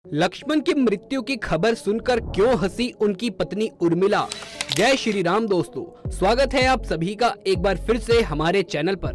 लक्ष्मण की मृत्यु की खबर सुनकर क्यों हंसी उनकी पत्नी उर्मिला। जय श्री राम दोस्तों, स्वागत है आप सभी का एक बार फिर से हमारे चैनल पर।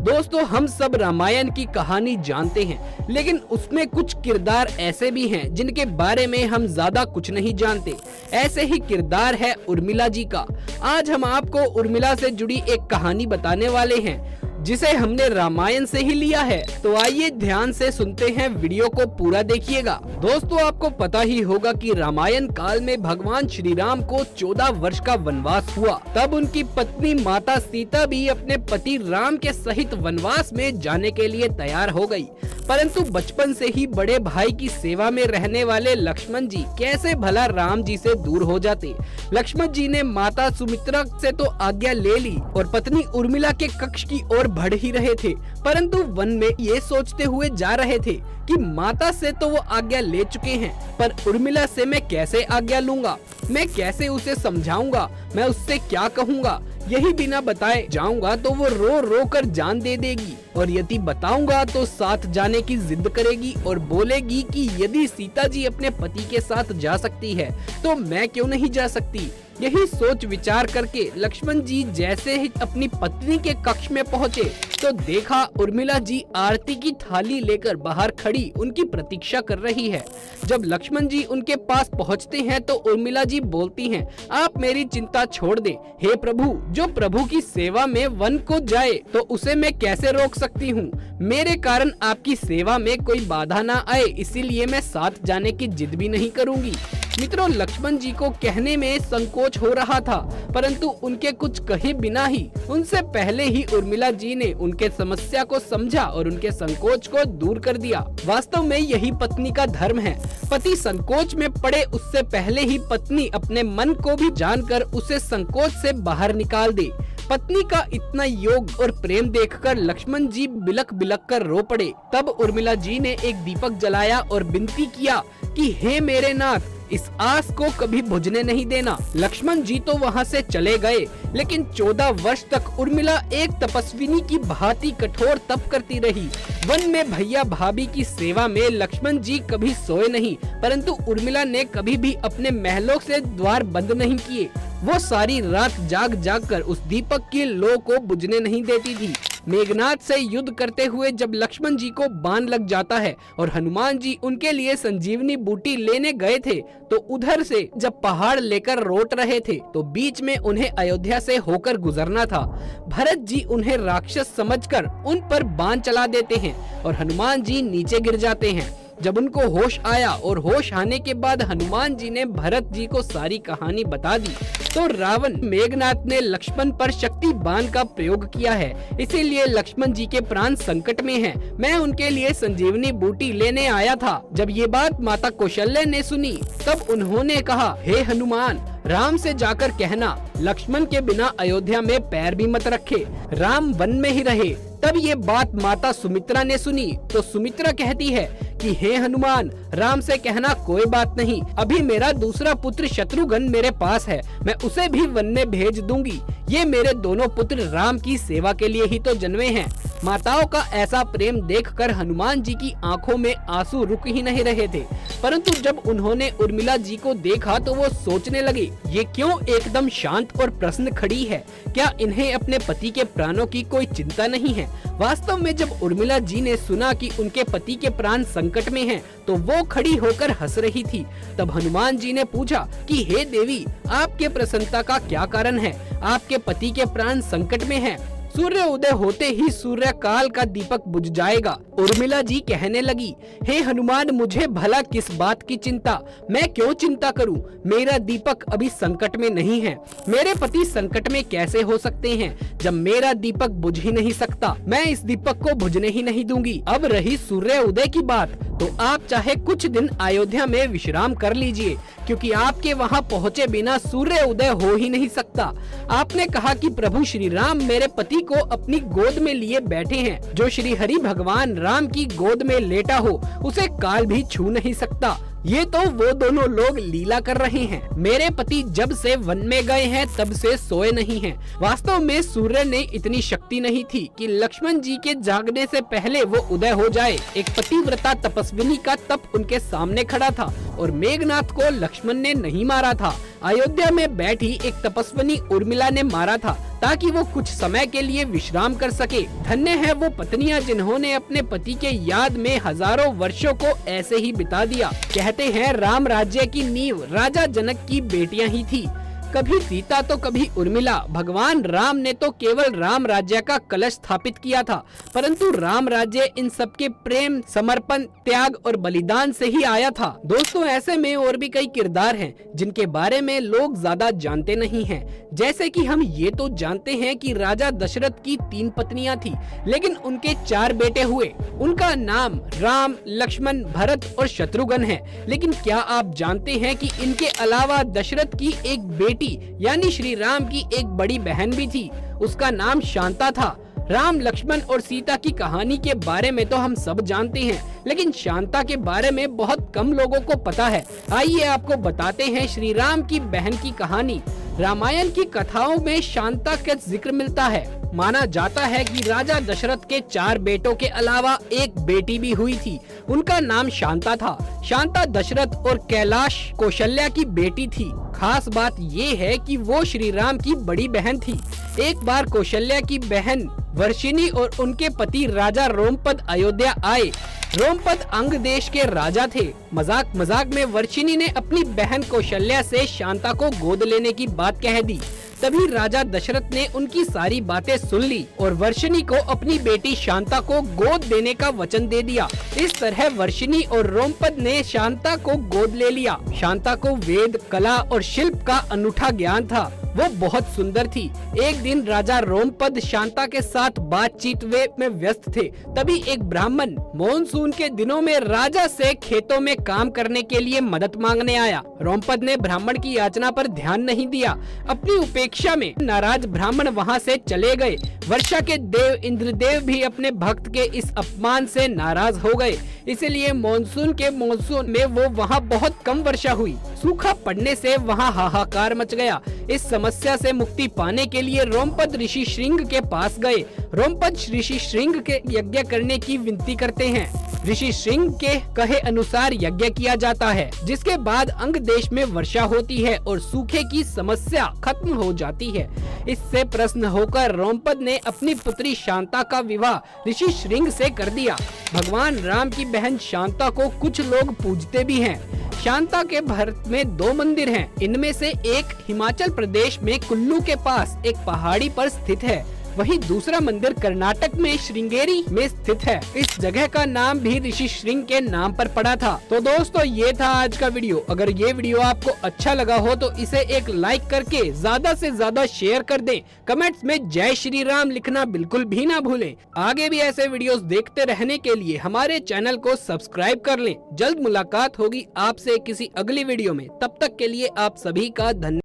दोस्तों, हम सब रामायण की कहानी जानते हैं, लेकिन उसमें कुछ किरदार ऐसे भी हैं जिनके बारे में हम ज्यादा कुछ नहीं जानते। ऐसे ही किरदार है उर्मिला जी का। आज हम आपको उर्मिला से जुड़ी एक कहानी बताने वाले हैं जिसे हमने रामायण से ही लिया है। तो आइए ध्यान से सुनते हैं, वीडियो को पूरा देखिएगा। दोस्तों, आपको पता ही होगा कि रामायण काल में भगवान श्री राम को 14 वर्ष का वनवास हुआ। तब उनकी पत्नी माता सीता भी अपने पति राम के सहित वनवास में जाने के लिए तैयार हो गई। परंतु बचपन से ही बड़े भाई की सेवा में रहने वाले लक्ष्मण जी कैसे भला राम जी से दूर हो जाते। लक्ष्मण जी ने माता सुमित्रा से तो आज्ञा ले ली और पत्नी उर्मिला के कक्ष की ओर बढ़ ही रहे थे, परंतु वन में ये सोचते हुए जा रहे थे कि माता से तो वो आज्ञा ले चुके हैं, पर उर्मिला से मैं कैसे आज्ञा लूंगा, मैं कैसे उसे समझाऊंगा, मैं उससे क्या कहूंगा। यही बिना बताए जाऊंगा तो वो रो रो कर जान दे देगी, और यदि बताऊंगा तो साथ जाने की जिद करेगी और बोलेगी कि यदि सीता जी अपने पति के साथ जा सकती है तो मैं क्यों नहीं जा सकती। यही सोच विचार करके लक्ष्मण जी जैसे ही अपनी पत्नी के कक्ष में पहुँचे तो देखा उर्मिला जी आरती की थाली लेकर बाहर खड़ी उनकी प्रतीक्षा कर रही है। जब लक्ष्मण जी उनके पास पहुँचते हैं तो उर्मिला जी बोलती हैं, आप मेरी चिंता छोड़ दें। हे प्रभु, जो प्रभु की सेवा में वन को जाए तो उसे मैं कैसे रोक सकती हूँ। मेरे कारण आपकी सेवा में कोई बाधा ना आए, इसीलिए मैं साथ जाने की जिद भी नहीं करूँगी। मित्रों, लक्ष्मण जी को कहने में संकोच हो रहा था, परंतु उनके कुछ कहे बिना ही उनसे पहले ही उर्मिला जी ने उनके समस्या को समझा और उनके संकोच को दूर कर दिया। वास्तव में यही पत्नी का धर्म है। पति संकोच में पड़े उससे पहले ही पत्नी अपने मन को भी जानकर उसे संकोच से बाहर निकाल दे। पत्नी का इतना योग और प्रेम देखकर लक्ष्मण जी बिलक बिलक कर रो पड़े। तब उर्मिला जी ने एक दीपक जलाया और विनती किया कि हे मेरे नाथ, इस आस को कभी बुझने नहीं देना। लक्ष्मण जी तो वहाँ से चले गए, लेकिन 14 वर्ष तक उर्मिला एक तपस्विनी की भांति कठोर तप करती रही। वन में भैया भाभी की सेवा में लक्ष्मण जी कभी सोए नहीं, परंतु उर्मिला ने कभी भी अपने महलों से द्वार बंद नहीं किए। वो सारी रात जाग जाग कर उस दीपक की लौ को बुझने नहीं देती थी। मेघनाथ से युद्ध करते हुए जब लक्ष्मण जी को बाण लग जाता है और हनुमान जी उनके लिए संजीवनी बूटी लेने गए थे, तो उधर से जब पहाड़ लेकर लौट रहे थे तो बीच में उन्हें अयोध्या से होकर गुजरना था। भरत जी उन्हें राक्षस समझकर उन पर बाण चला देते हैं और हनुमान जी नीचे गिर जाते हैं। जब उनको होश आया और होश आने के बाद हनुमान जी ने भरत जी को सारी कहानी बता दी, तो रावण मेघनाथ ने लक्ष्मण पर शक्ति बाण का प्रयोग किया है, इसीलिए लक्ष्मण जी के प्राण संकट में हैं। मैं उनके लिए संजीवनी बूटी लेने आया था। जब ये बात माता कौशल्या ने सुनी तब उन्होंने कहा, हे हनुमान, राम से जाकर कहना लक्ष्मण के बिना अयोध्या में पैर भी मत रखे, राम वन में ही रहे। तब ये बात माता सुमित्रा ने सुनी तो सुमित्रा कहती है कि हे हनुमान, राम से कहना कोई बात नहीं, अभी मेरा दूसरा पुत्र शत्रुघ्न मेरे पास है, मैं उसे भी वन में भेज दूंगी। ये मेरे दोनों पुत्र राम की सेवा के लिए ही तो जन्मे हैं। माताओं का ऐसा प्रेम देखकर हनुमान जी की आंखों में आंसू रुक ही नहीं रहे थे, परंतु जब उन्होंने उर्मिला जी को देखा तो वो सोचने लगे, ये क्यों एकदम शांत और प्रसन्न खड़ी है, क्या इन्हें अपने पति के प्राणों की कोई चिंता नहीं है। वास्तव में जब उर्मिला जी ने सुना कि उनके पति के प्राण संकट में हैं, तो वो खड़ी होकर हंस रही थी। तब हनुमान जी ने पूछा कि हे देवी, आपके प्रसन्नता का क्या कारण है, आपके पति के प्राण संकट में हैं। सूर्य उदय होते ही सूर्य काल का दीपक बुझ जाएगा। उर्मिला जी कहने लगी, हे हनुमान, मुझे भला किस बात की चिंता, मैं क्यों चिंता करूं, मेरा दीपक अभी संकट में नहीं है। मेरे पति संकट में कैसे हो सकते हैं जब मेरा दीपक बुझ ही नहीं सकता। मैं इस दीपक को बुझने ही नहीं दूंगी। अब रही सूर्य उदय की बात, तो आप चाहे कुछ दिन अयोध्या में विश्राम कर लीजिए, क्योंकि आपके वहां पहुंचे बिना सूर्य उदय हो ही नहीं सकता। आपने कहा कि प्रभु श्री राम मेरे पति उसी को अपनी गोद में लिए बैठे हैं। जो श्री हरि भगवान राम की गोद में लेटा हो उसे काल भी छू नहीं सकता। ये तो वो दोनों लोग लीला कर रहे हैं। मेरे पति जब से वन में गए हैं तब से सोए नहीं हैं। वास्तव में सूर्य ने इतनी शक्ति नहीं थी कि लक्ष्मण जी के जागने से पहले वो उदय हो जाए। एक पतिव्रता तपस्विनी का तप उनके सामने खड़ा था और मेघनाथ को लक्ष्मण ने नहीं मारा था, अयोध्या में बैठी एक तपस्विनी उर्मिला ने मारा था ताकि वो कुछ समय के लिए विश्राम कर सके। धन्य है वो पत्नियां जिन्होंने अपने पति के याद में हजारों वर्षों को ऐसे ही बिता दिया। कहते हैं राम राज्य की नींव राजा जनक की बेटियां ही थी, कभी सीता तो कभी उर्मिला। भगवान राम ने तो केवल राम राज्य का कलश स्थापित किया था, परंतु राम राज्य इन सबके प्रेम, समर्पण, त्याग और बलिदान से ही आया था। दोस्तों, ऐसे में और भी कई किरदार हैं जिनके बारे में लोग ज्यादा जानते नहीं हैं। जैसे कि हम ये तो जानते हैं कि राजा दशरथ की 3 पत्नियां थी, लेकिन उनके 4 बेटे हुए। उनका नाम राम, लक्ष्मण, भरत और शत्रुघ्न है। लेकिन क्या आप जानते हैं कि इनके अलावा दशरथ की एक बेटी यानी श्री राम की एक बड़ी बहन भी थी, उसका नाम शांता था। राम, लक्ष्मण और सीता की कहानी के बारे में तो हम सब जानते हैं, लेकिन शांता के बारे में बहुत कम लोगों को पता है। आइए आपको बताते हैं श्री राम की बहन की कहानी। रामायण की कथाओं में शांता का जिक्र मिलता है। माना जाता है कि राजा दशरथ के 4 बेटों के अलावा एक बेटी भी हुई थी, उनका नाम शांता था। शांता दशरथ और कैलाश कौशल्या की बेटी थी। खास बात ये है कि वो श्री राम की बड़ी बहन थी। एक बार कौशल्या की बहन वर्षिणी और उनके पति राजा रोमपद अयोध्या आए। रोमपद अंग देश के राजा थे। मजाक मजाक में वर्षिणी ने अपनी बहन कौशल्या से शांता को गोद लेने की बात कह दी। तभी राजा दशरथ ने उनकी सारी बातें सुन ली और वर्षिणी को अपनी बेटी शांता को गोद देने का वचन दे दिया। इस तरह वर्षिणी और रोमपद ने शांता को गोद ले लिया। शांता को वेद, कला और शिल्प का अनूठा ज्ञान था। वो बहुत सुंदर थी। एक दिन राजा रोमपद शांता के साथ बातचीत में व्यस्त थे। तभी एक ब्राह्मण मॉनसून के दिनों में राजा से खेतों में काम करने के लिए मदद मांगने आया। रोमपद ने ब्राह्मण की याचना पर ध्यान नहीं दिया। अपनी उपेक्षा में नाराज ब्राह्मण वहां से चले गए। वर्षा के देव इंद्रदेव भी अपने भक्त के इस अपमान से नाराज हो गए। इसलिए मॉनसून में वो वहाँ बहुत कम वर्षा हुई। सूखा पड़ने से वहाँ हाहाकार मच गया। इस समस्या से मुक्ति पाने के लिए रोमपद ऋषि श्रृंग के पास गए। रोमपद ऋषि श्रृंग के यज्ञ करने की विनती करते हैं। ऋषि श्रृंग के कहे अनुसार यज्ञ किया जाता है, जिसके बाद अंग देश में वर्षा होती है और सूखे की समस्या खत्म हो जाती है। इससे प्रसन्न होकर रोमपद ने अपनी पुत्री शांता का विवाह ऋषि श्रृंग से कर दिया। भगवान राम की बहन शांता को कुछ लोग पूजते भी हैं। शांता के भारत में 2 मंदिर हैं। इनमें से एक हिमाचल प्रदेश में कुल्लू के पास एक पहाड़ी पर स्थित है, वहीं दूसरा मंदिर कर्नाटक में श्रृंगेरी में स्थित है। इस जगह का नाम भी ऋषि श्रृंग के नाम पर पड़ा था। तो दोस्तों, ये था आज का वीडियो। अगर ये वीडियो आपको अच्छा लगा हो तो इसे एक लाइक करके ज्यादा से ज्यादा शेयर कर दें। कमेंट्स में जय श्री राम लिखना बिल्कुल भी ना भूलें। आगे भी ऐसे वीडियोस देखते रहने के लिए हमारे चैनल को सब्सक्राइब कर लें। जल्द मुलाकात होगी आपसे किसी अगली वीडियो में। तब तक के लिए आप सभी का धन्यवाद।